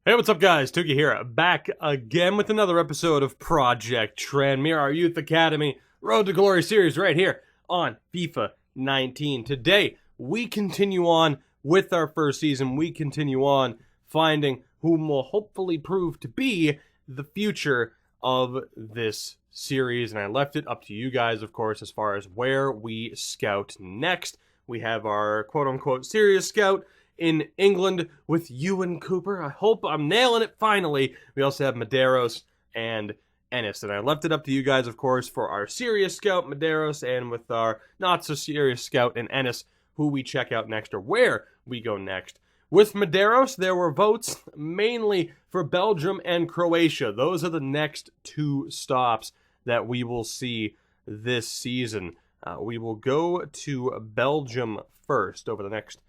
Hey, what's up, guys? Tuki here, back again with another episode of Project Tranmere, our Youth Academy Road to Glory series right here on FIFA 19. Today, we continue on with our first season. We continue on finding whom will hopefully prove to be the future of this series. And I left it up to you guys, of course, as far as where we scout next. We have our quote-unquote serious scout in England with Ewan Cooper. I hope I'm nailing it finally. We also have Medeiros and Ennis. And I left it up to you guys, of course, for our serious scout, Medeiros, and with our not-so-serious scout in Ennis, who we check out next or where we go next. With Medeiros, there were votes mainly for Belgium and Croatia. Those are the next two stops that we will see this season. We will go to Belgium first over the next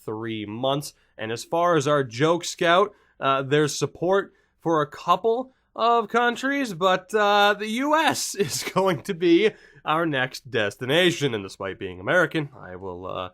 3 months. And as far as our joke scout, there's support for a couple of countries, but the U.S. is going to be our next destination. And despite being American, I'll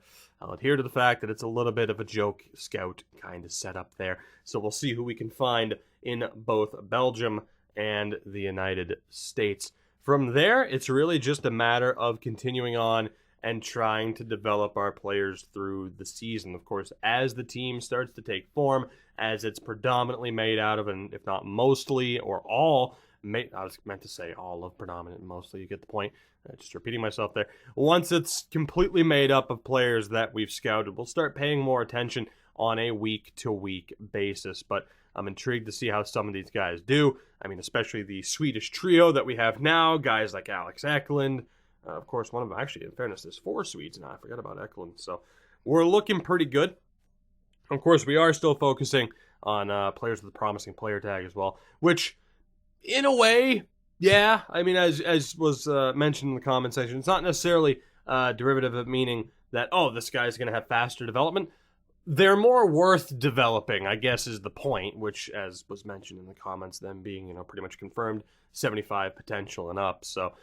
adhere to the fact that it's a little bit of a joke scout kind of setup there. So we'll see who we can find in both Belgium and the United States. From there, it's really just a matter of continuing on and trying to develop our players through the season. Of course, as the team starts to take form, as it's predominantly made out of, and if not mostly or all, I was meant to say all of predominant and mostly, you get the point. Just repeating myself there. Once it's completely made up of players that we've scouted, we'll start paying more attention on a week-to-week basis. But I'm intrigued to see how some of these guys do. I mean, especially the Swedish trio that we have now, guys like Alex Eklund. Of course, one of them, actually, in fairness, there's 4 Swedes now. I forgot about Eklund. So we're looking pretty good. Of course, we are still focusing on players with a promising player tag as well, which, in a way, yeah, I mean, as was mentioned in the comment section, it's not necessarily derivative of meaning that, oh, this guy's going to have faster development. They're more worth developing, I guess, is the point, which, as was mentioned in the comments, them being, pretty much confirmed 75 potential and up. So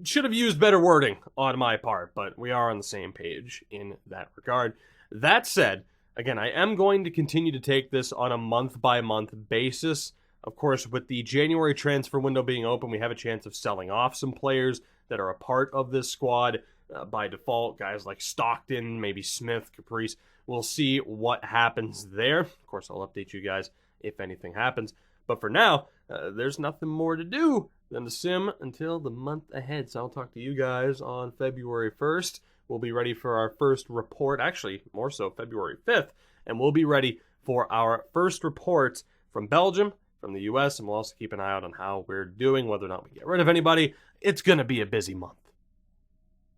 should have used better wording on my part, but we are on the same page in that regard. That said, again, I am going to continue to take this on a month-by-month basis. Of course, with the January transfer window being open, we have a chance of selling off some players that are a part of this squad by default. Guys like Stockton, maybe Smith, Caprice. We'll see what happens there. Of course, I'll update you guys if anything happens. But for now, there's nothing more to do than to sim until the month ahead. So I'll talk to you guys on February 1st. We'll be ready for our first report, actually, more so February 5th. And we'll be ready for our first report from Belgium, from the U.S., and we'll also keep an eye out on how we're doing, whether or not we get rid of anybody. It's going to be a busy month.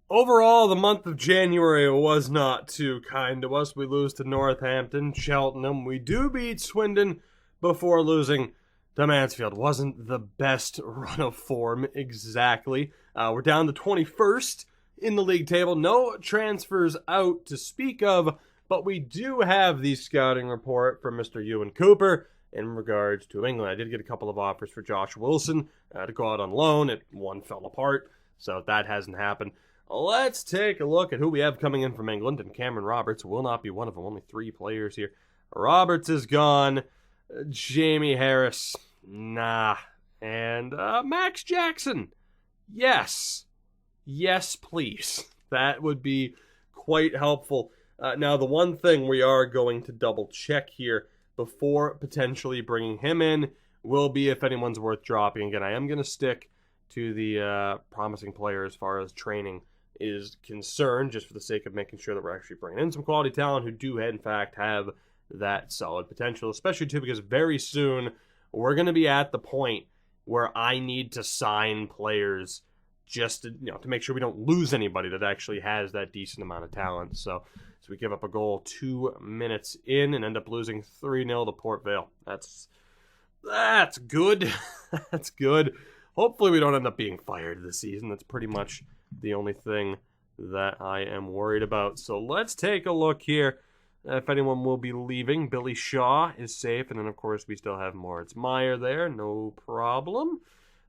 Overall, the month of January was not too kind to us. We lose to Northampton, Cheltenham. We do beat Swindon before losing to Mansfield. Wasn't the best run of form exactly. We're down to 21st in the league table. No transfers out to speak of, but we do have the scouting report from Mr. Ewan Cooper in regards to England. I did get a couple of offers for Josh Wilson to go out on loan. One fell apart, so that hasn't happened. Let's take a look at who we have coming in from England, and Cameron Roberts will not be one of them. Only 3 players here. Roberts is gone. Jamie Harris, nah. And Max Jackson, yes. Yes, please. That would be quite helpful. Now, the one thing we are going to double check here before potentially bringing him in will be if anyone's worth dropping. Again, I am going to stick to the promising player as far as training is concerned, just for the sake of making sure that we're actually bringing in some quality talent who do, in fact, have that solid potential, especially, too, because very soon we're going to be at the point where I need to sign players just to make sure we don't lose anybody that actually has that decent amount of talent. So we give up a goal 2 minutes in and end up losing 3-0 to Port Vale. That's good. That's good. Hopefully we don't end up being fired this season. That's pretty much the only thing that I am worried about. So let's take a look here. If anyone will be leaving, Billy Shaw is safe. And then, of course, we still have Moritz Meyer there. No problem.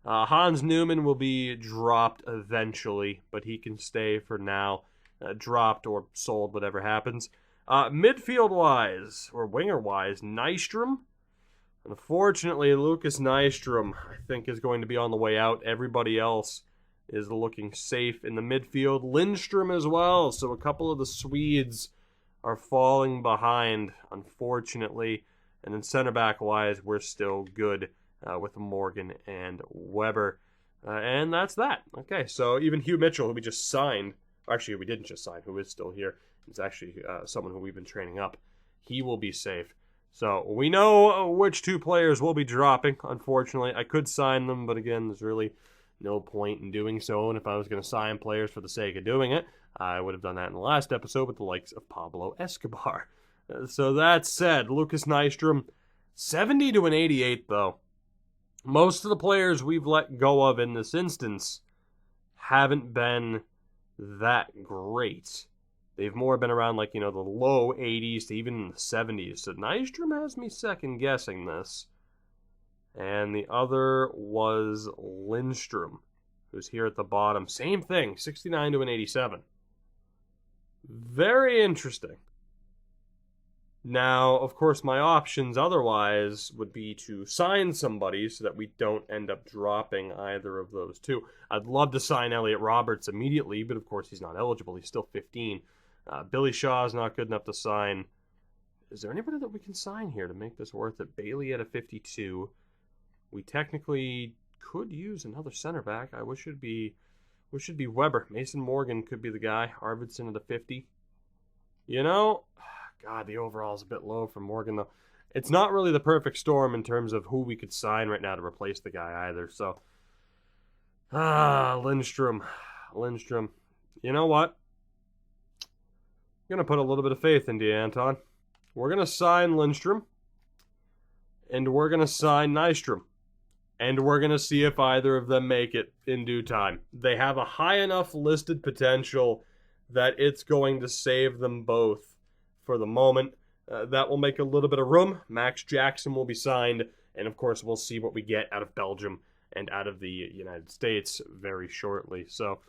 Hans Newman will be dropped eventually, but he can stay for now. Dropped or sold, whatever happens. Midfield-wise, or winger-wise, Nystrom Unfortunately, Lucas Nystrom, I think, is going to be on the way out. Everybody else is looking safe in the midfield. Lindstrom as well, so a couple of the Swedes are falling behind, unfortunately. And then center back-wise, we're still good with Morgan and Weber. And that's that. Okay, so even Hugh Mitchell, who we just signed, actually we didn't just sign, who is still here, it's actually someone who we've been training up. He will be safe. So we know which two players will be dropping, unfortunately. I could sign them, but again, there's really no point in doing so. And if I was going to sign players for the sake of doing it, I would have done that in the last episode with the likes of Pablo Escobar. So that said, Lucas Nystrom, 70 to an 88 though. Most of the players we've let go of in this instance haven't been that great. They've more been around the low 80s to even the 70s. So Nystrom has me second guessing this. And the other was Lindstrom, who's here at the bottom. Same thing, 69 to an 87. Very interesting. Now, of course, my options otherwise would be to sign somebody so that we don't end up dropping either of those two. I'd love to sign Elliot Roberts immediately, but of course he's not eligible. He's still 15. Billy Shaw's not good enough to sign. Is there anybody that we can sign here to make this worth it? Bailey at a 52. We technically could use another center back. I wish it'd be Weber. Mason Morgan could be the guy. Arvidsson at a 50. God, the overall is a bit low for Morgan though. It's not really the perfect storm in terms of who we could sign right now to replace the guy either. So, Lindstrom. You know what? I'm going to put a little bit of faith into you, Anton. We're going to sign Lindstrom. And we're going to sign Nystrom. And we're going to see if either of them make it in due time. They have a high enough listed potential that it's going to save them both for the moment. That will make a little bit of room. Max Jackson will be signed. And of course, we'll see what we get out of Belgium and out of the United States very shortly. So,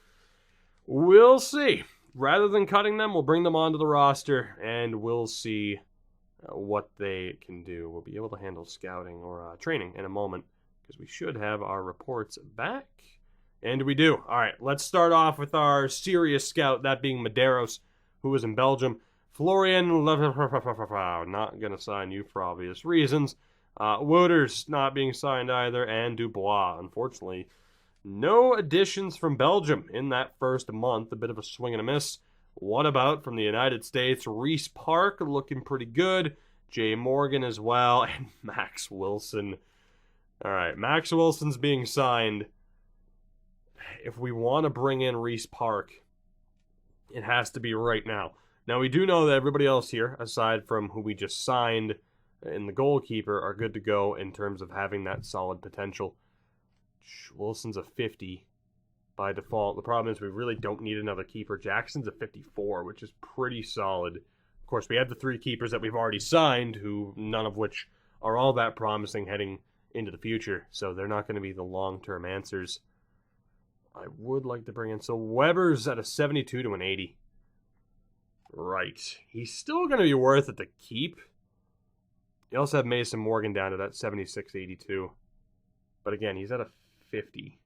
we'll see. Rather than cutting them, we'll bring them onto the roster, and we'll see what they can do. We'll be able to handle scouting or training in a moment, because we should have our reports back. And we do. All right, let's start off with our serious scout, that being Medeiros, who is in Belgium. Florian, not going to sign you for obvious reasons. Wouters not being signed either, and Dubois, unfortunately. No additions from Belgium in that first month. A bit of a swing and a miss. What about from the United States? Reese Park looking pretty good. Jay Morgan as well. And Max Wilson. All right, Max Wilson's being signed. If we want to bring in Reese Park, it has to be right now. Now, we do know that everybody else here, aside from who we just signed in the goalkeeper, are good to go in terms of having that solid potential. Wilson's a 50 by default. The problem is we really don't need another keeper. Jackson's a 54, which is pretty solid. Of course, we have the three keepers that we've already signed, who none of which are all that promising heading into the future, so they're not going to be the long-term answers. I would like to bring in... So Weber's at a 72 to an 80. Right. He's still going to be worth it to keep. You also have Mason Morgan down to that 76-82. But again, he's at a 50.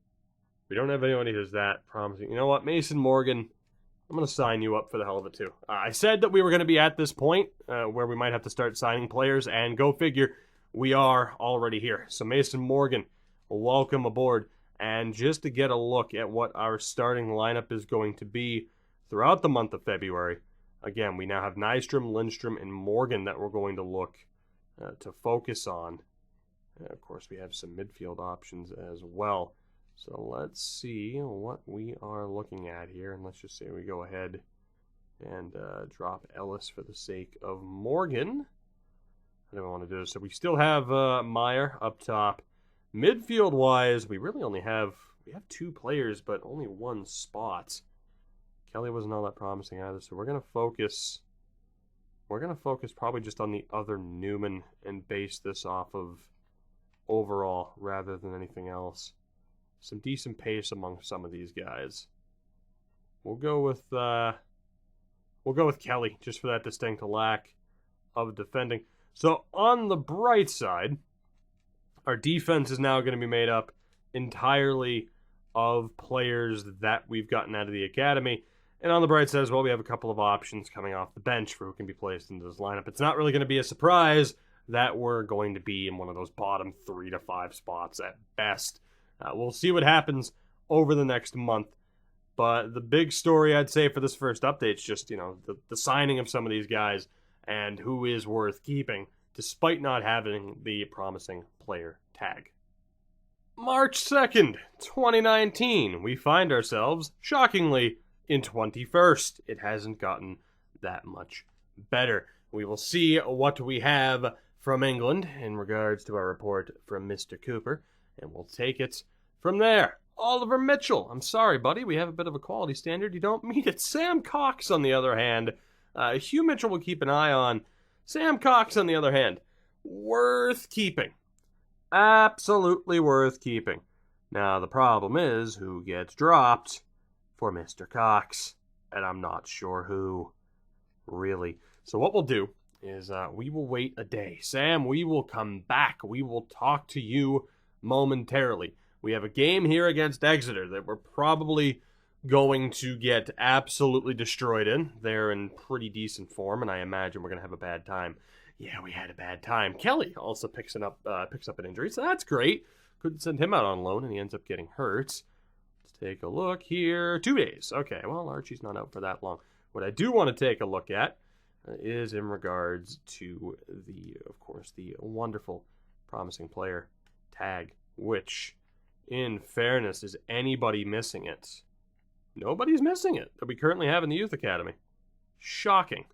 We don't have anyone who's that promising. You know what, Mason Morgan, I'm going to sign you up for the hell of it too. I said that we were going to be at this point where we might have to start signing players, and go figure, we are already here. So Mason Morgan, welcome aboard. And just to get a look at what our starting lineup is going to be throughout the month of February, again, we now have Nystrom, Lindstrom, and Morgan that we're going to look to focus on. Of course, we have some midfield options as well. So let's see what we are looking at here. And let's just say we go ahead and drop Ellis for the sake of Morgan. I don't want to do this. So we still have Meyer up top. Midfield-wise, we really only have... We have two players, but only one spot. Kelly wasn't all that promising either, so we're going to focus... We're going to focus probably just on the other Newman and base this off of overall rather than anything else. Some decent pace among some of these guys. We'll go with Kelly just for that distinct lack of defending. So on the bright side, Our defense is now going to be made up entirely of players that we've gotten out of the academy. And on the bright side as well, we have a couple of options coming off the bench for who can be placed into this lineup. It's not really going to be a surprise that we're going to be in one of those bottom 3 to 5 spots at best. We'll see what happens over the next month. But the big story, I'd say, for this first update is just, the signing of some of these guys and who is worth keeping, despite not having the promising player tag. March 2nd, 2019, we find ourselves, shockingly, in 21st. It hasn't gotten that much better. We will see what we have from England in regards to our report from Mr. Cooper, and we'll take it from there. Oliver Mitchell, I'm sorry, buddy, we have a bit of a quality standard. You don't meet it. Sam Cox, on the other hand, Hugh Mitchell will keep an eye on. Sam Cox, on the other hand, worth keeping. Absolutely worth keeping. Now, the problem is who gets dropped for Mr. Cox, and I'm not sure who, really. So what we'll do is we will wait a day. Sam, we will come back. We will talk to you momentarily. We have a game here against Exeter that we're probably going to get absolutely destroyed in. They're in pretty decent form, and I imagine we're going to have a bad time. Yeah, we had a bad time. Kelly also picks up an injury, so that's great. Couldn't send him out on loan, and he ends up getting hurt. Let's take a look here. 2 days. Okay, well, Archie's not out for that long. What I do want to take a look at is in regards to of course, the wonderful promising player tag, which, in fairness, is anybody missing it? Nobody's missing it that we currently have in the Youth Academy. Shocking.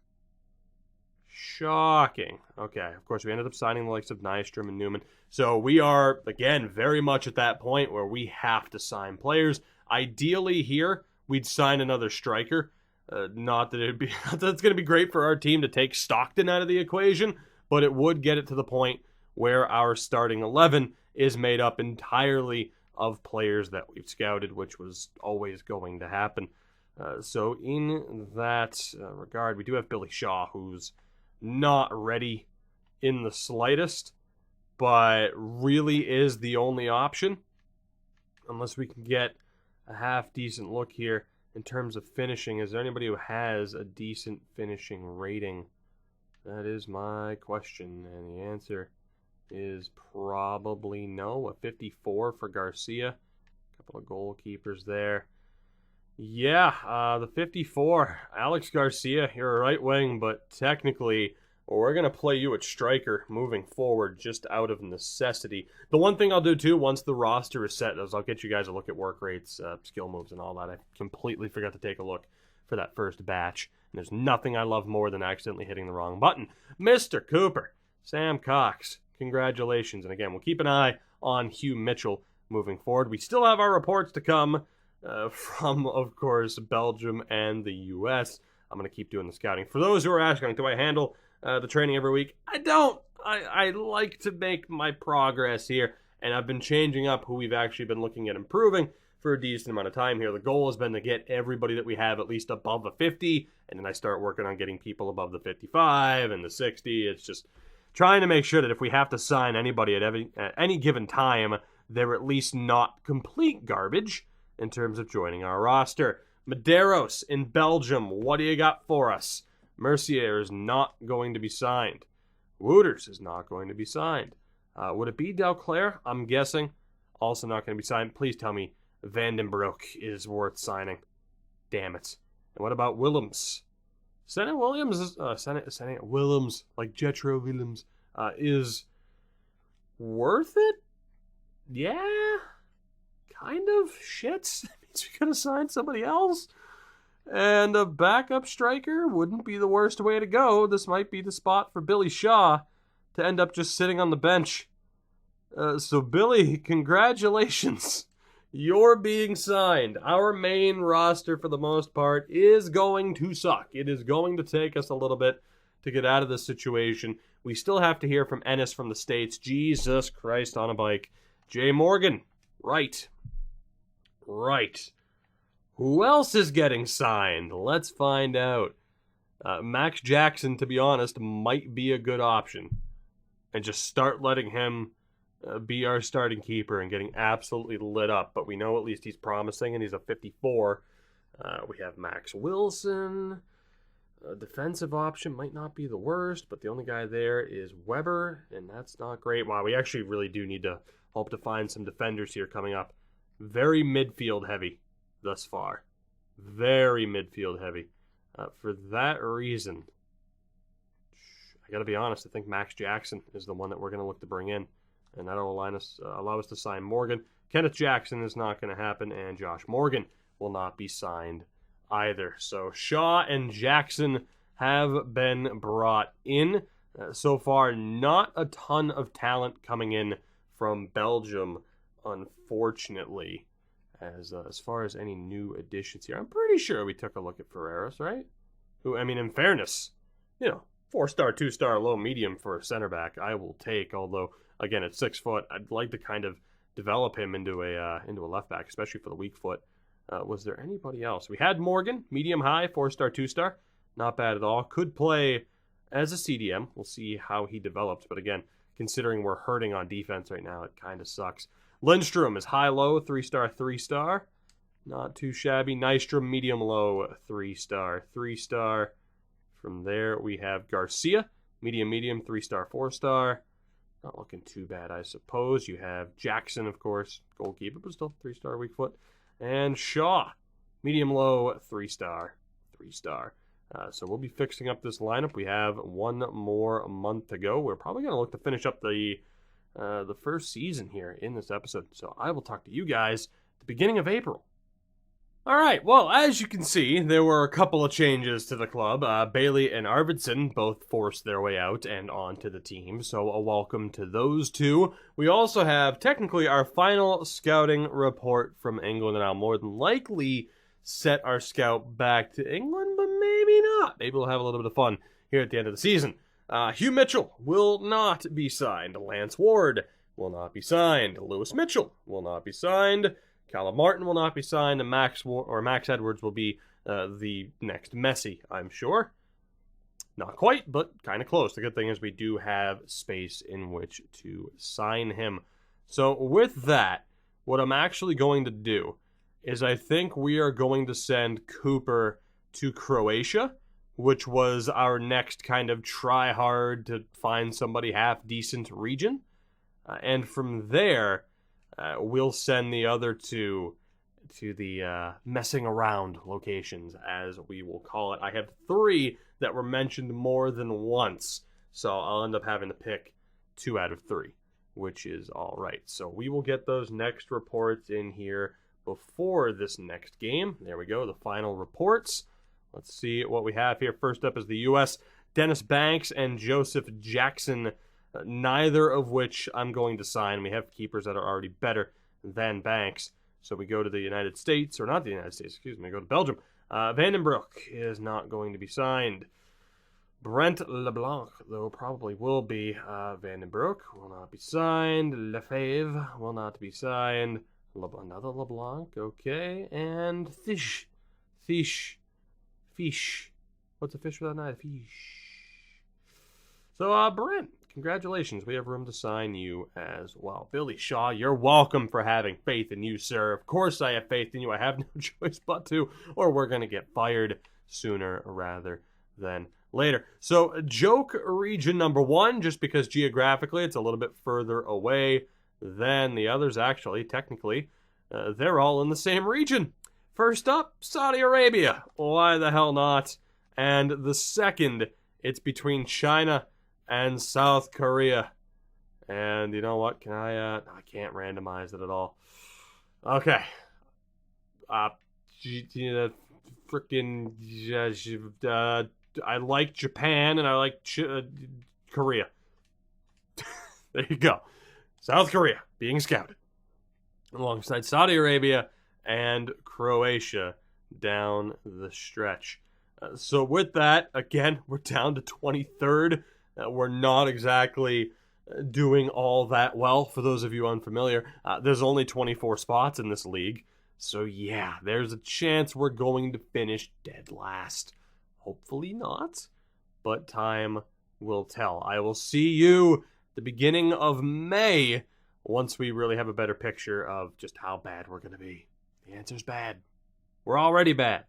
Okay, of course, we ended up signing the likes of Nystrom and Newman. So we are, again, very much at that point where we have to sign players. Ideally here, we'd sign another striker. Not that that's going to be great for our team to take Stockton out of the equation, but it would get it to the point where our starting 11 is made up entirely of players that we've scouted, which was always going to happen. So in that regard, we do have Billy Shaw, who's not ready in the slightest, but really is the only option, unless we can get a half-decent look here in terms of finishing. Is there anybody who has a decent finishing rating? That is my question, and the answer is probably no. A 54 for Garcia. A couple of goalkeepers there. Yeah, the 54. Alex Garcia, you're a right wing, but technically we're going to play you at striker moving forward just out of necessity. The one thing I'll do too, once the roster is set, is I'll get you guys a look at work rates, skill moves, and all that. I completely forgot to take a look for that first batch. And there's nothing I love more than accidentally hitting the wrong button. Mr. Cooper, Sam Cox, congratulations. And again, we'll keep an eye on Hugh Mitchell moving forward. We still have our reports to come from, of course, Belgium and the U.S. I'm going to keep doing the scouting. For those who are asking, do I handle the training every week? I don't. I like to make my progress here, and I've been changing up who we've actually been looking at improving for a decent amount of time here. The goal has been to get everybody that we have at least above a 50, and then I start working on getting people above the 55 and the 60. It's just trying to make sure that if we have to sign anybody at any given time, they're at least not complete garbage in terms of joining our roster. Medeiros in Belgium, what do you got for us? Mercier is not going to be signed. Wouters is not going to be signed. Would it be Delclaire? I'm guessing. Also not going to be signed. Please tell me Vandenbroek is worth signing. Damn it. And what about Willems? Senna Williams, Willems, like Jetro Willems, is worth it? Yeah. Kind of. Shit. That means we gotta sign somebody else. And a backup striker wouldn't be the worst way to go. This might be the spot for Billy Shaw to end up just sitting on the bench. So Billy, congratulations. You're being signed. Our main roster, for the most part, is going to suck. It is going to take us a little bit to get out of this situation. We still have to hear from Ennis from the States. Jesus Christ on a bike. Jay Morgan. Right. Who else is getting signed? Let's find out. Max Jackson, to be honest, might be a good option. And just start letting him be our starting keeper and getting absolutely lit up. But we know at least he's promising, and he's a 54. We have Max Wilson. A defensive option might not be the worst, but the only guy there is Weber, and that's not great. Wow, we actually really do need to hope to find some defenders here coming up. Very midfield heavy thus far. Very midfield heavy. For that reason, I got to be honest, I think Max Jackson is the one that we're going to look to bring in, and that'll allow us to sign Morgan. Kenneth Jackson is not going to happen, and Josh Morgan will not be signed either. So Shaw and Jackson have been brought in. So far, not a ton of talent coming in from Belgium, unfortunately. As far as any new additions here, I'm pretty sure we took a look at Ferreras, right? Who, I mean, in fairness, 4-star, 2-star, low, medium for a center back, I will take. Although, again, at 6 foot, I'd like to kind of develop him into a left back, especially for the weak foot. Was there anybody else? We had Morgan, medium high, 4-star, 2-star. Not bad at all. Could play as a CDM. We'll see how he develops. But again, considering we're hurting on defense right now, it kind of sucks. Lindstrom is high-low, 3-star, 3-star. Not too shabby. Nystrom, medium-low, 3-star, 3-star. From there, we have Garcia, medium, 3-star, 4-star. Not looking too bad, I suppose. You have Jackson, of course, goalkeeper, but still 3-star, weak foot. And Shaw, medium-low, 3-star, 3-star. So we'll be fixing up this lineup. We have one more month to go. We're probably going to look to finish up the first season here in this episode. So I will talk to you guys at the beginning of April. All right, well, as you can see, there were a couple of changes to the club. Bailey and Arvidsson both forced their way out and onto the team, so a welcome to those two. We also have, technically, our final scouting report from England, and I'll more than likely set our scout back to England, but maybe not. Maybe we'll have a little bit of fun here at the end of the season. Hugh Mitchell will not be signed. Lance Ward will not be signed. Lewis Mitchell will not be signed. Callum Martin will not be signed, and Max Edwards will be the next Messi, I'm sure. Not quite, but kind of close. The good thing is we do have space in which to sign him. So with that, what I'm actually going to do is I think we are going to send Cooper to Croatia, which was our next kind of try hard to find somebody half decent region. And from there, we'll send the other two to the messing around locations, as we will call it. I have 3 that were mentioned more than once, so I'll end up having to pick 2 out of 3, which is all right. So we will get those next reports in here before this next game. There we go, the final reports. Let's see what we have here. First up is the U.S. Dennis Banks and Joseph Jackson, neither of which I'm going to sign. We have keepers that are already better than Banks. So we go to the United States, or not the United States, excuse me, go to Belgium. Vandenbroek is not going to be signed. Brent LeBlanc, though, probably will be. Vandenbroek will not be signed. Lefebvre will not be signed. Another LeBlanc, okay. And Fish. What's a fish without an eye? Fish. So, Brent, congratulations. We have room to sign you as well. Billy Shaw, you're welcome for having faith in you, sir. Of course I have faith in you. I have no choice but to, or we're going to get fired sooner rather than later. So, joke region number 1, just because geographically it's a little bit further away than the others, actually, technically. They're all in the same region. First up, Saudi Arabia. Why the hell not? And the second, it's between China and South Korea. And you know what? I can't randomize it at all. Okay. I like Japan and I like Korea. There you go. South Korea being scouted alongside Saudi Arabia and Croatia down the stretch. So with that, again, we're down to 23rd. We're not exactly doing all that well. For those of you unfamiliar, there's only 24 spots in this league. So yeah, there's a chance we're going to finish dead last. Hopefully not, but time will tell. I will see you at the beginning of May once we really have a better picture of just how bad we're going to be. The answer's bad. We're already bad.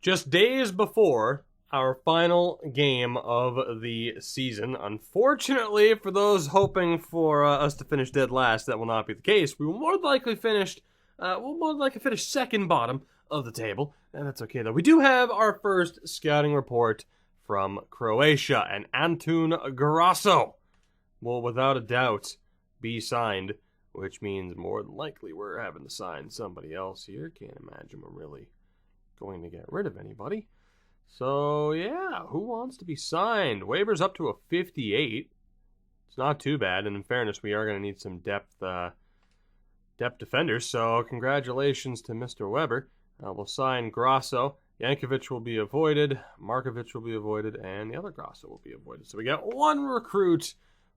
Just days before our final game of the season, unfortunately for those hoping for us to finish dead last, that will not be the case. We will more likely finish second bottom of the table, and that's okay though. We do have our first scouting report from Croatia, and Antun Grasso will without a doubt be signed, which means more than likely we're having to sign somebody else here. Can't imagine we're really going to get rid of anybody. So yeah, who wants to be signed? Weber's up to a 58. It's not too bad, and in fairness, we are going to need some depth defenders, so congratulations to Mr. Weber. We'll sign Grasso. Yankovic will be avoided, Markovic will be avoided, and the other Grasso will be avoided. So we got one recruit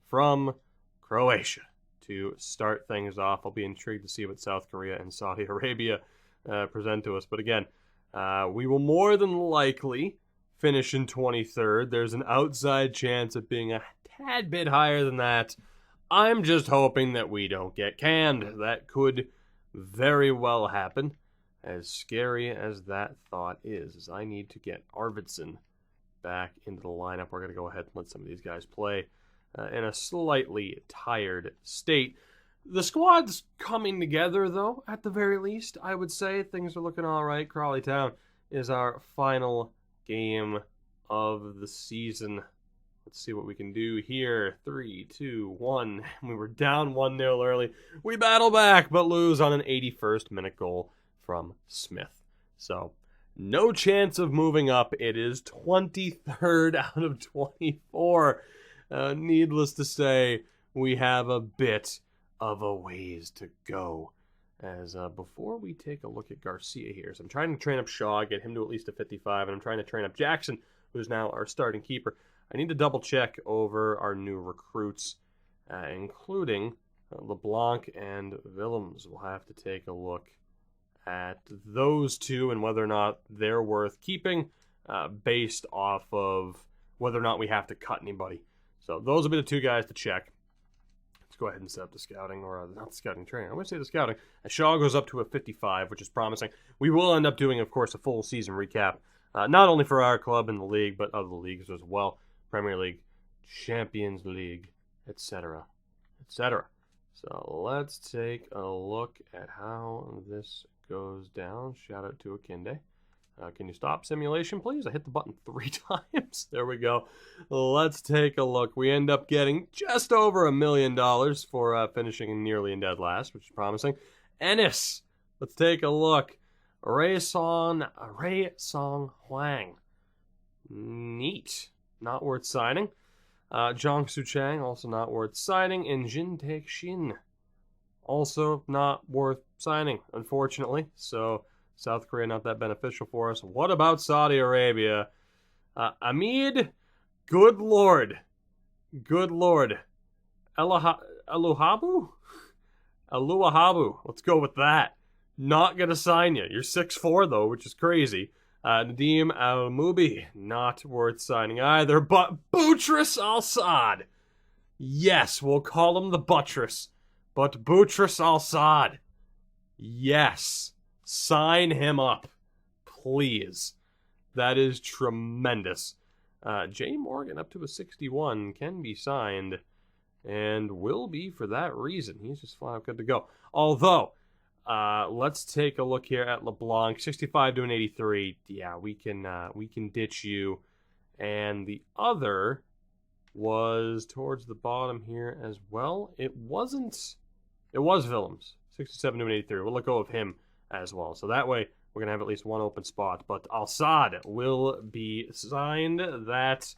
from Croatia to start things off. I'll be intrigued to see what South Korea and Saudi Arabia present to us. But again, we will more than likely finish in 23rd. There's an outside chance of being a tad bit higher than that. I'm just hoping that we don't get canned. That could very well happen. As scary as that thought is I need to get Arvidsson back into the lineup. We're going to go ahead and let some of these guys play in a slightly tired state. The squad's coming together, though, at the very least. I would say things are looking all right. Crawley Town is our final game of the season. Let's see what we can do here. 3, 2, 1. We were down 1-0 early. We battle back, but lose on an 81st minute goal from Smith. So, no chance of moving up. It is 23rd out of 24. Needless to say, we have a bit of a ways to go. As before we take a look at Garcia here, so I'm trying to train up Shaw, get him to at least a 55, and I'm trying to train up Jackson, who's now our starting keeper. I need to double check over our new recruits, including LeBlanc and Willems. We'll have to take a look at those two and whether or not they're worth keeping based off of whether or not we have to cut anybody. So those will be the two guys to check. Let's go ahead and set up the scouting, or not the scouting training. I'm going to say the scouting. Shaw goes up to a 55, which is promising. We will end up doing, of course, a full season recap, not only for our club in the league, but other leagues as well. Premier League, Champions League, etc., etc. So let's take a look at how this goes down. Shout out to Akinde. Can you stop simulation, please? I hit the button 3 times. There we go. Let's take a look. We end up getting just over $1 million for finishing nearly in dead last, which is promising. Ennis. Let's take a look. Ray Song Huang. Neat. Not worth signing. Jiangsu Chang, also not worth signing. And Jin Taek Shin. Also not worth signing, unfortunately. So South Korea not that beneficial for us. What about Saudi Arabia? Amid, good lord. Good lord. Aluhabu? Aluahabu. Let's go with that. Not going to sign you. You're 6'4", though, which is crazy. Nadim Al-Mubi, not worth signing either. But Boutros Al-Saad. Yes, we'll call him the Buttress. But Boutros Al-Saad. Yes. Sign him up, please. That is tremendous. Jay Morgan up to a 61 can be signed and will be for that reason. He's just flat out good to go. Although, let's take a look here at LeBlanc. 65 to an 83. Yeah, we can ditch you. And the other was towards the bottom here as well. It was Willems. 67 to an 83. We'll let go of him as well. So that way, we're going to have at least one open spot. But Al-Saad will be signed. That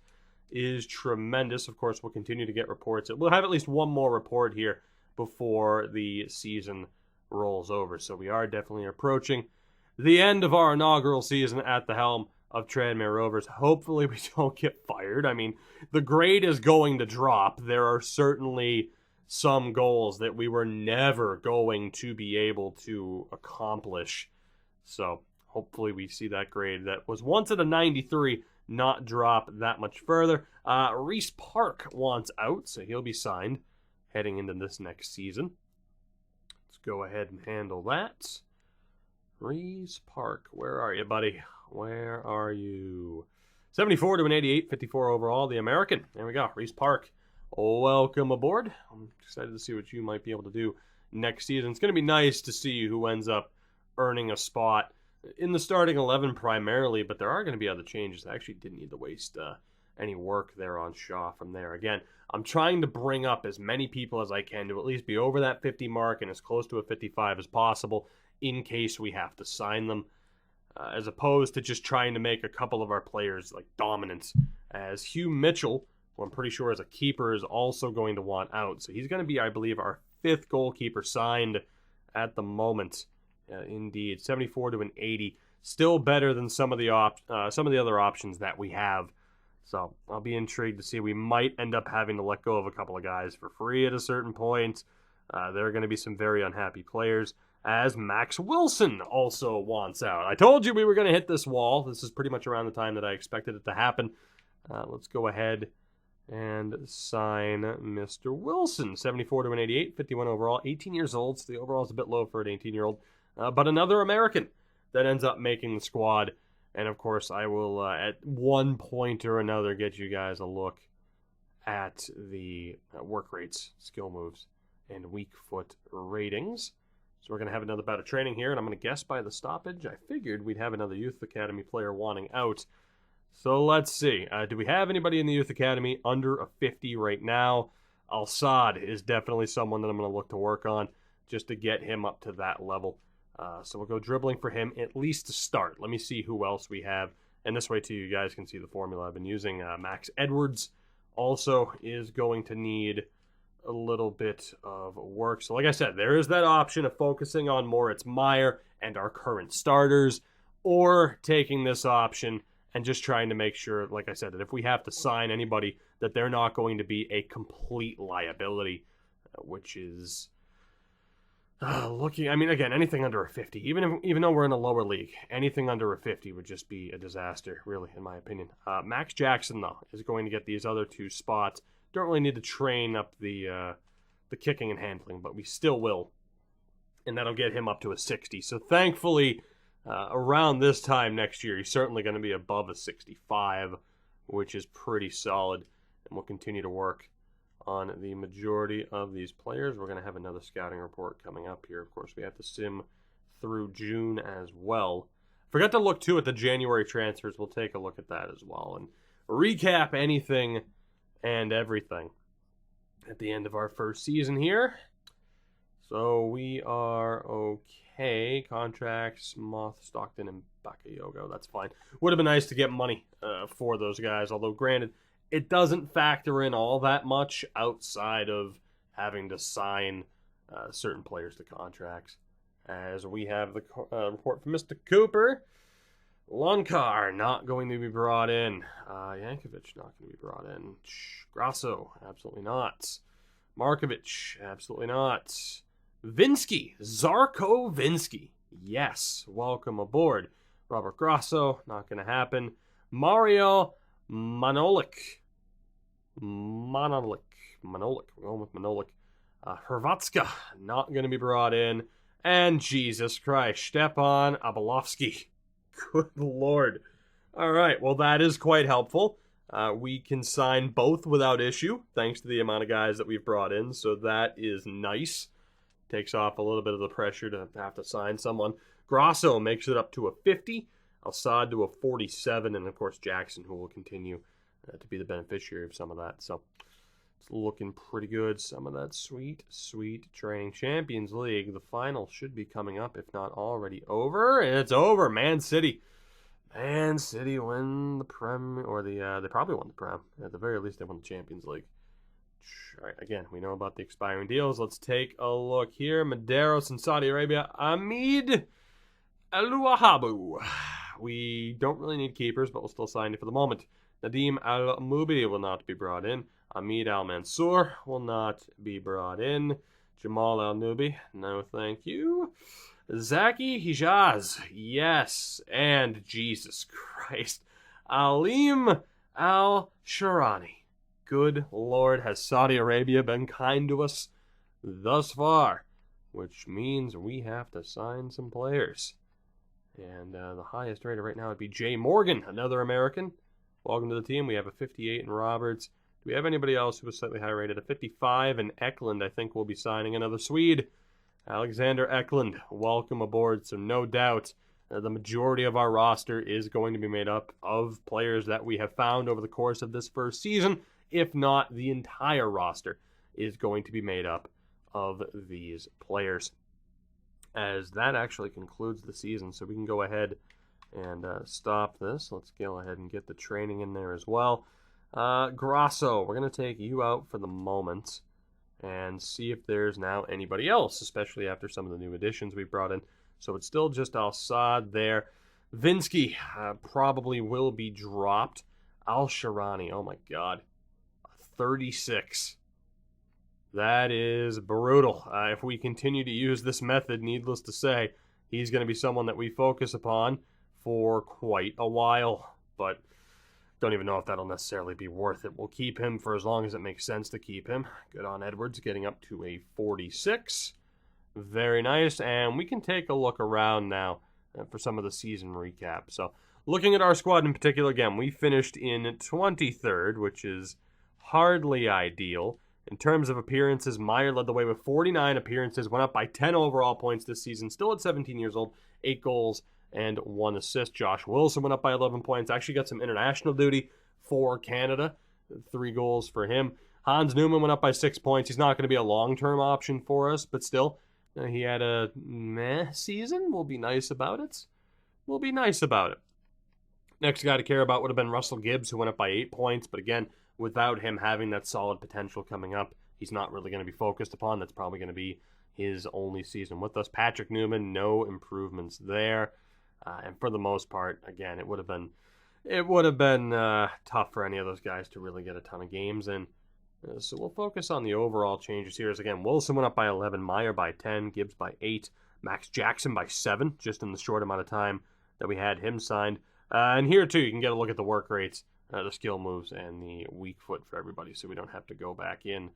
is tremendous. Of course, we'll continue to get reports. We'll have at least one more report here before the season rolls over. So we are definitely approaching the end of our inaugural season at the helm of Tranmere Rovers. Hopefully, we don't get fired. I mean, the grade is going to drop. There are certainly some goals that we were never going to be able to accomplish. So hopefully we see that grade that was once at a 93 not drop that much further. Reese Park wants out, so he'll be signed. heading into this next season. Let's go ahead and handle that. Reese Park, where are you, buddy? Where are you? 74 to an 88, 54 overall, the American. There we go, Reese Park. Welcome aboard. I'm excited to see what you might be able to do next season. It's going to be nice to see who ends up earning a spot in the starting 11 primarily, but there are going to be other changes. I actually didn't need to waste any work there on Shaw from there. Again, I'm trying to bring up as many people as I can to at least be over that 50 mark and as close to a 55 as possible in case we have to sign them, as opposed to just trying to make a couple of our players like dominant, as Hugh Mitchell, who I'm pretty sure as a keeper is also going to want out. So he's going to be, I believe, our 5th goalkeeper signed at the moment. Indeed, 74 to an 80, still better than some of the other options that we have. So I'll be intrigued to see. We might end up having to let go of a couple of guys for free at a certain point. There are going to be some very unhappy players, as Max Wilson also wants out. I told you we were going to hit this wall. This is pretty much around the time that I expected it to happen. Let's go ahead and sign Mr. Wilson. 74 to an 88, 51 overall, 18 years old. So the overall is a bit low for an 18-year-old. But another American that ends up making the squad. And, of course, I will, at one point or another, get you guys a look at the work rates, skill moves, and weak foot ratings. So we're going to have another bout of training here, and I'm going to guess by the stoppage, I figured we'd have another Youth Academy player wanting out. So let's see. Do we have anybody in the Youth Academy under a 50 right now? Al-Sad is definitely someone that I'm going to look to work on just to get him up to that level. So we'll go dribbling for him, at least to start. Let me see who else we have. And this way, too, you guys can see the formula I've been using. Max Edwards also is going to need a little bit of work. So like I said, there is that option of focusing on Moritz Meyer and our current starters, or taking this option and just trying to make sure, like I said, that if we have to sign anybody, that they're not going to be a complete liability, which is... again, anything under a 50, even though we're in a lower league, anything under a 50 would just be a disaster, really, in my opinion. Max Jackson, though, is going to get these other 2 spots. Don't really need to train up the kicking and handling, but we still will. And that'll get him up to a 60. So thankfully, around this time next year, he's certainly going to be above a 65, which is pretty solid. And we'll continue to work on the majority of these players. We're going to have another scouting report coming up here. Of course, we have to sim through June as well. Forgot to look, too, at the January transfers. We'll take a look at that as well and recap anything and everything at the end of our first season here. So we are okay. Contracts, Moth, Stockton, and Bakayogo. That's fine. Would have been nice to get money for those guys, although granted, it doesn't factor in all that much outside of having to sign certain players to contracts. As we have the report from Mr. Cooper. Lonkar not going to be brought in. Yankovic not going to be brought in. Grasso, absolutely not. Markovic, absolutely not. Vinsky, Zarko Vinsky. Yes, welcome aboard. Robert Grasso, not going to happen. Mario Manolik. We're going with Manolik. Hrvatska, not going to be brought in. And Jesus Christ, Stepan Abelovsky. Good Lord. All right, well, that is quite helpful. We can sign both without issue, thanks to the amount of guys that we've brought in, so that is nice. Takes off a little bit of the pressure to have to sign someone. Grasso makes it up to a 50. Al-Sad to a 47, and of course Jackson, who will continue to be the beneficiary of some of that. So it's looking pretty good. Some of that sweet, sweet training. Champions League, the final should be coming up, if not already over. And it's over. Man City. Man City win the Prem, or they probably won the Prem. At the very least, they won the Champions League. All right, again, we know about the expiring deals. Let's take a look here. Medeiros in Saudi Arabia. Ahmed Al-Wahabu. We don't really need keepers, but we'll still sign it for the moment. Nadim Al-Mubi will not be brought in. Hamid Al-Mansour will not be brought in. Jamal Al-Nubi, no thank you. Zaki Hijaz, yes. And Jesus Christ, Alim Al-Sharani. good Lord, has Saudi Arabia been kind to us thus far, which means we have to sign some players. And the highest rated right now would be Jay Morgan, another American. Welcome to the team. We have a 58 in Roberts. Do we have anybody else who was slightly higher rated? A 55 in Eklund, I think we'll be signing another Swede. Alexander Eklund, welcome aboard. So no doubt the majority of our roster is going to be made up of players that we have found over the course of this first season. If not, the entire roster is going to be made up of these players. As that actually concludes the season, so we can go ahead and stop this. Let's go ahead and get the training in there as well. Grasso, we're going to take you out for the moment and see if there's now anybody else, especially after some of the new additions we brought in. So it's still just Al-Sad there. Vinsky probably will be dropped. Al-Sharani, oh my God, 36. That is brutal. If we continue to use this method, needless to say, he's going to be someone that we focus upon for quite a while. But don't even know if that'll necessarily be worth it. We'll keep him for as long as it makes sense to keep him. Good on Edwards, getting up to a 46. Very nice. And we can take a look around now for some of the season recap. So looking at our squad in particular, again, we finished in 23rd, which is hardly ideal. In terms of appearances, Meyer led the way with 49 appearances, went up by 10 overall points this season, still at 17 years old, 8 goals and 1 assist. Josh Wilson went up by 11 points, actually got some international duty for Canada, 3 goals for him. Hans Newman went up by 6 points. He's not going to be a long-term option for us, but still, he had a meh season. We'll be nice about it. Next guy to care about would have been Russell Gibbs, who went up by 8 points, but again, without him having that solid potential coming up, he's not really going to be focused upon. That's probably going to be his only season with us. Patrick Newman, no improvements there. And for the most part, again, it would have been tough for any of those guys to really get a ton of games in. So we'll focus on the overall changes here. As again, Wilson went up by 11, Meyer by 10, Gibbs by 8, Max Jackson by 7, just in the short amount of time that we had him signed. And here, too, you can get a look at the work rates, the skill moves, and the weak foot for everybody, so we don't have to go back in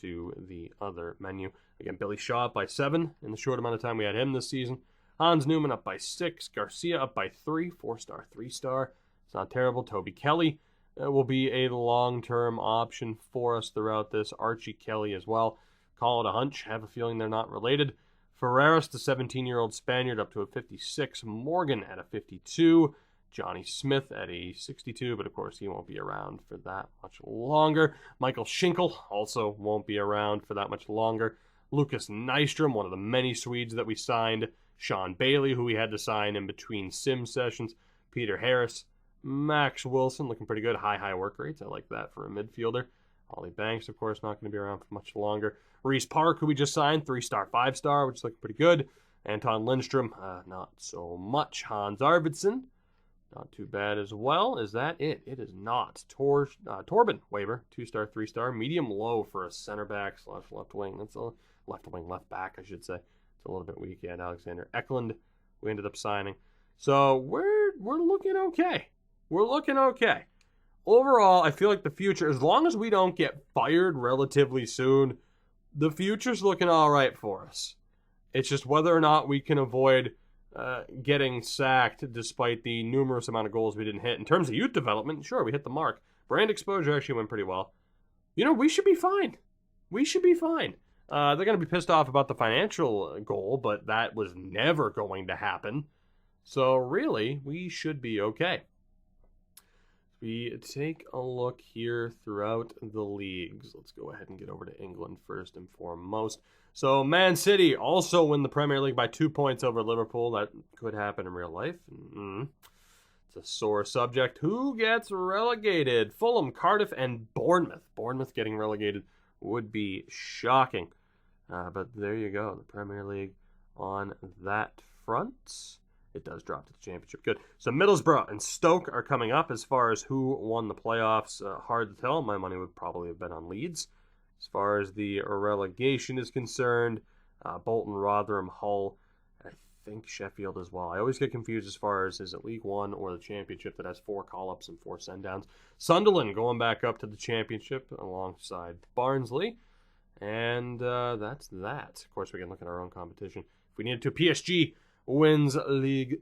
to the other menu. Again, Billy Shaw up by 7 in the short amount of time we had him this season. Hans Newman up by 6. Garcia up by 3. 4-star, 3-star. It's not terrible. Toby Kelly will be a long-term option for us throughout this. Archie Kelly as well. Call it a hunch. Have a feeling they're not related. Ferreras, the 17-year-old Spaniard, up to a 56. Morgan at a 52. Johnny Smith at a 62, but of course he won't be around for that much longer. Michael Schinkel also won't be around for that much longer. Lucas Nystrom, one of the many Swedes that we signed. Sean Bailey, who we had to sign in between sim sessions. Peter Harris. Max Wilson, looking pretty good. High work rates. I like that for a midfielder. Ollie Banks, of course, not going to be around for much longer. Reese Park, who we just signed, 3-star, 5-star, which is looking pretty good. Anton Lindstrom, not so much. Hans Arvidsson, not too bad as well. Is that it? It is not. Torben Weber, 2-star, 3-star. Medium low for a center back / left wing. That's a left wing, left back, I should say. It's a little bit weak. Yeah, Alexander Eklund, we ended up signing. So we're looking okay. We're looking okay. Overall, I feel like the future, as long as we don't get fired relatively soon, the future's looking all right for us. It's just whether or not we can avoid getting sacked despite the numerous amount of goals we didn't hit. In terms of youth development, sure, we hit the mark. Brand exposure actually went pretty well. We should be fine. They're going to be pissed off about the financial goal, but that was never going to happen. So really, we should be okay. We take a look here throughout the leagues. Let's go ahead and get over to England first and foremost. So Man City also win the Premier League by 2 points over Liverpool. That could happen in real life. It's a sore subject. Who gets relegated? Fulham, Cardiff, and Bournemouth. Bournemouth getting relegated would be shocking. But there you go. The Premier League on that front. It does drop to the championship. Good. So Middlesbrough and Stoke are coming up. As far as who won the playoffs, hard to tell. My money would probably have been on Leeds. As far as the relegation is concerned, Bolton, Rotherham, Hull. I think Sheffield as well. I always get confused as far as is it League One or the Championship that has 4 call-ups and 4 send-downs. Sunderland going back up to the Championship alongside Barnsley. And that's that. Of course, we can look at our own competition. If we needed to, PSG wins League.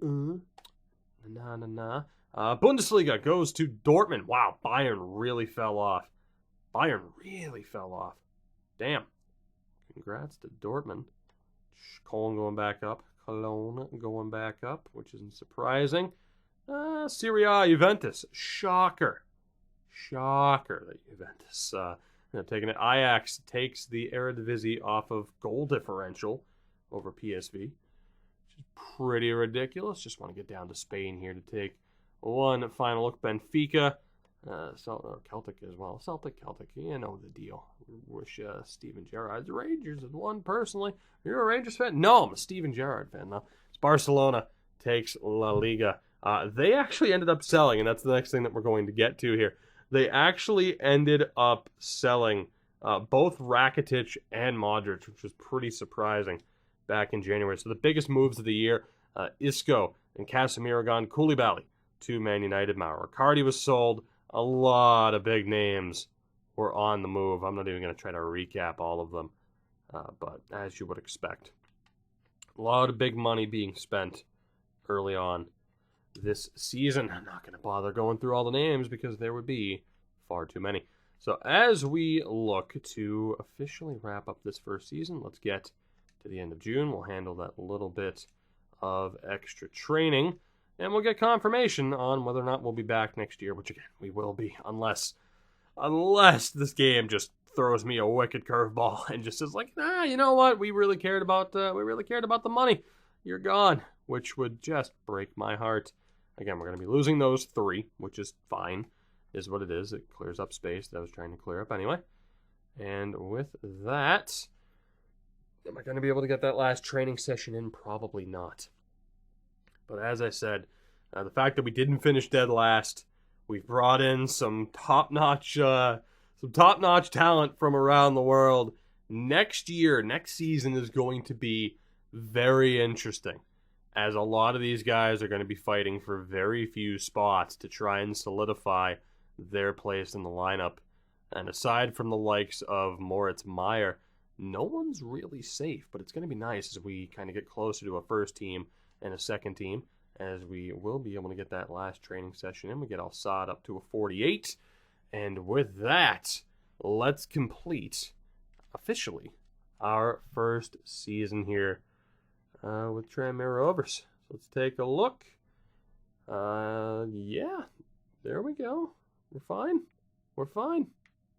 Bundesliga goes to Dortmund. Wow, Bayern really fell off. Damn. Congrats to Dortmund. Cologne going back up, which isn't surprising. Serie A, Juventus. Shocker that Juventus taking it. Ajax takes the Eredivisie off of goal differential over PSV, which is pretty ridiculous. Just want to get down to Spain here to take one final look. Benfica, Celtic as well. Celtic, you know the deal. Wish Steven Gerrard's Rangers had won personally. You're a Rangers fan? No, I'm a Steven Gerrard fan though. It's Barcelona takes La Liga. They actually ended up selling, and that's the next thing that we're going to get to here. They actually ended up selling both Rakitic and Modric, which was pretty surprising back in January. So the biggest moves of the year, Isco and Casemiro gone, Koulibaly to Man United. Mauro Icardi was sold. A lot of big names were on the move. I'm not even going to try to recap all of them, but as you would expect, a lot of big money being spent early on this season. I'm not going to bother going through all the names because there would be far too many. So as we look to officially wrap up this first season, let's get to the end of June. We'll handle that little bit of extra training, and we'll get confirmation on whether or not we'll be back next year, which again, we will be, unless this game just throws me a wicked curveball and just says like, nah, you know what? We really cared about the money. You're gone, which would just break my heart. Again, we're going to be losing those 3, which is fine, is what it is. It clears up space that I was trying to clear up anyway. And with that, am I going to be able to get that last training session in? Probably not. But as I said, the fact that we didn't finish dead last, we've brought in some top-notch talent from around the world. Next season is going to be very interesting, as a lot of these guys are going to be fighting for very few spots to try and solidify their place in the lineup. And aside from the likes of Moritz Meyer, no one's really safe. But it's going to be nice as we kind of get closer to a first team and a second team, as we will be able to get that last training session in. We get Al-Saad up to a 48. And with that, let's complete, officially, our first season here with Tranmere Rovers. So let's take a look. Yeah, there we go. We're fine.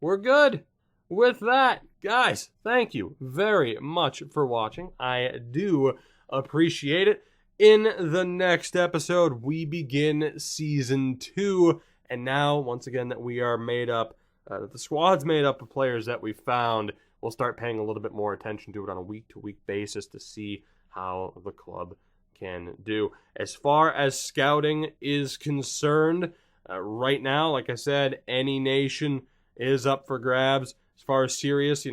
We're good. With that, guys, thank you very much for watching. I do appreciate it. In the next episode, we begin Season 2. And now, once again, that we are made up, that the squad's made up of players that we found, we'll start paying a little bit more attention to it on a week-to-week basis to see how the club can do. As far as scouting is concerned, right now, like I said, any nation is up for grabs. As far as serious,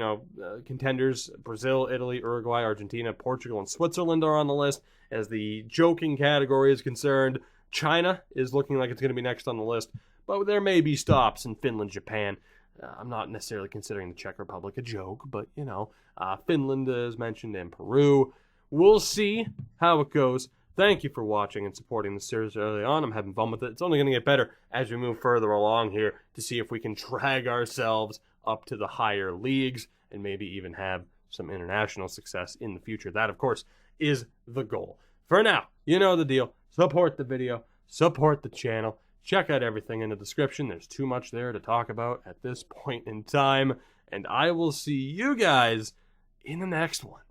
contenders, Brazil, Italy, Uruguay, Argentina, Portugal, and Switzerland are on the list. As the joking category is concerned, China is looking like it's going to be next on the list, but there may be stops in Finland, Japan. I'm not necessarily considering the Czech Republic a joke, but, Finland is mentioned, and Peru. We'll see how it goes. Thank you for watching and supporting the series early on. I'm having fun with it. It's only going to get better as we move further along here to see if we can drag ourselves up to the higher leagues and maybe even have some international success in the future. That, of course, is the goal. For now, you know the deal. Support the video. Support the channel. Check out everything in the description. There's too much there to talk about at this point in time. And I will see you guys in the next one.